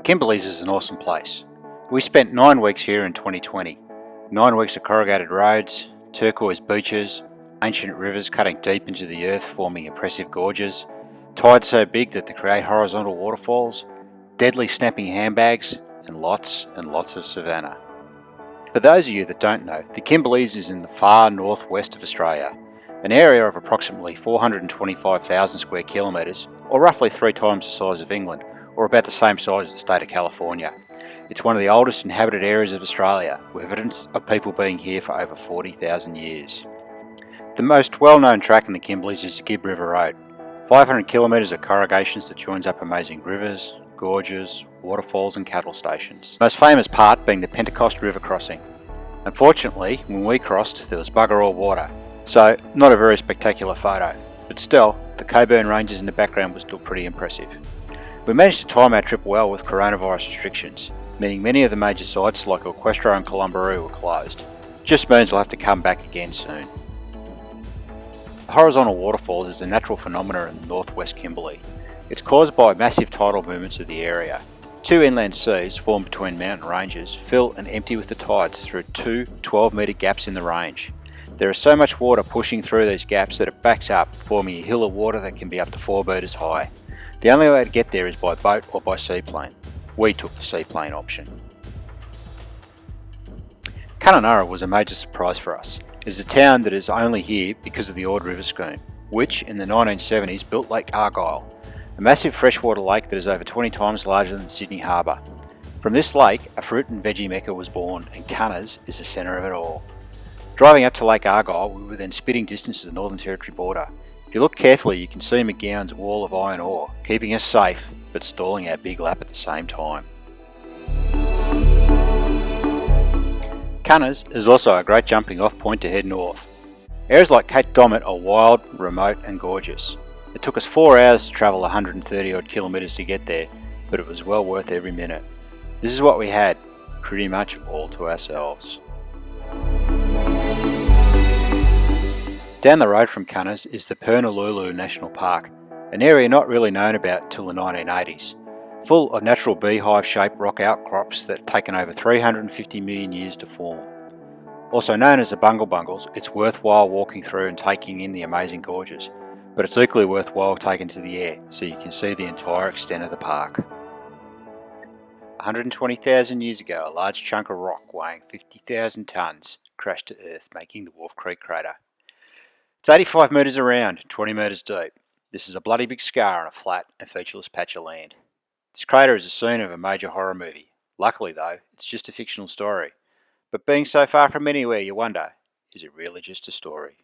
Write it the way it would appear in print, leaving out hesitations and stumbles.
Kimberleys is an awesome place. We spent 9 weeks here in 2020. 9 weeks of corrugated roads, turquoise beaches, ancient rivers cutting deep into the earth forming impressive gorges, tides so big that they create horizontal waterfalls, deadly snapping handbags, and lots of savannah. For those of you that don't know, the Kimberleys is in the far northwest of Australia, an area of approximately 425,000 square kilometres, or roughly 3 times the size of England, or about the same size as the state of California. It's one of the oldest inhabited areas of Australia, with evidence of people being here for over 40,000 years. The most well-known track in the Kimberleys is the Gibb River Road, 500 kilometres of corrugations that joins up amazing rivers, gorges, waterfalls and cattle stations. The most famous part being the Pentecost River crossing. Unfortunately, when we crossed, there was bugger all water, so not a very spectacular photo, but still, the Coburn Ranges in the background were still pretty impressive. We managed to time our trip well with coronavirus restrictions, meaning many of the major sites like Equestro and Columbaroo were closed. Just means we'll have to come back again soon. The horizontal waterfalls is a natural phenomenon in the northwest Kimberley. It's caused by massive tidal movements of the area. 2 inland seas formed between mountain ranges fill and empty with the tides through 2 12-metre gaps in the range. There is so much water pushing through these gaps that it backs up, forming a hill of water that can be up to 4 metres high. The only way to get there is by boat or by seaplane. We took the seaplane option. Kununurra was a major surprise for us. It is a town that is only here because of the Ord River scheme, which in the 1970s built Lake Argyle, a massive freshwater lake that is over 20 times larger than Sydney Harbour. From this lake, a fruit and veggie mecca was born, and Cunners is the centre of it all. Driving up to Lake Argyle, we were within spitting distance of the Northern Territory border. If you look carefully, you can see McGowan's wall of iron ore, keeping us safe, but stalling our big lap at the same time. Cunners is also a great jumping off point to head north. Areas like Cape Domet are wild, remote and gorgeous. It took us 4 hours to travel 130 odd kilometres to get there, but it was well worth every minute. This is what we had, pretty much all to ourselves. Down the road from Cunners is the Purnululu National Park, an area not really known about until the 1980s, full of natural beehive-shaped rock outcrops that have taken over 350 million years to form. Also known as the Bungle Bungles, it's worthwhile walking through and taking in the amazing gorges, but it's equally worthwhile taking to the air so you can see the entire extent of the park. 120,000 years ago, a large chunk of rock weighing 50,000 tonnes crashed to Earth, making the Wolf Creek crater. It's 85 metres around, 20 metres deep. This is a bloody big scar on a flat and featureless patch of land. This crater is the scene of a major horror movie. Luckily though, it's just a fictional story. But being so far from anywhere, you wonder, is it really just a story?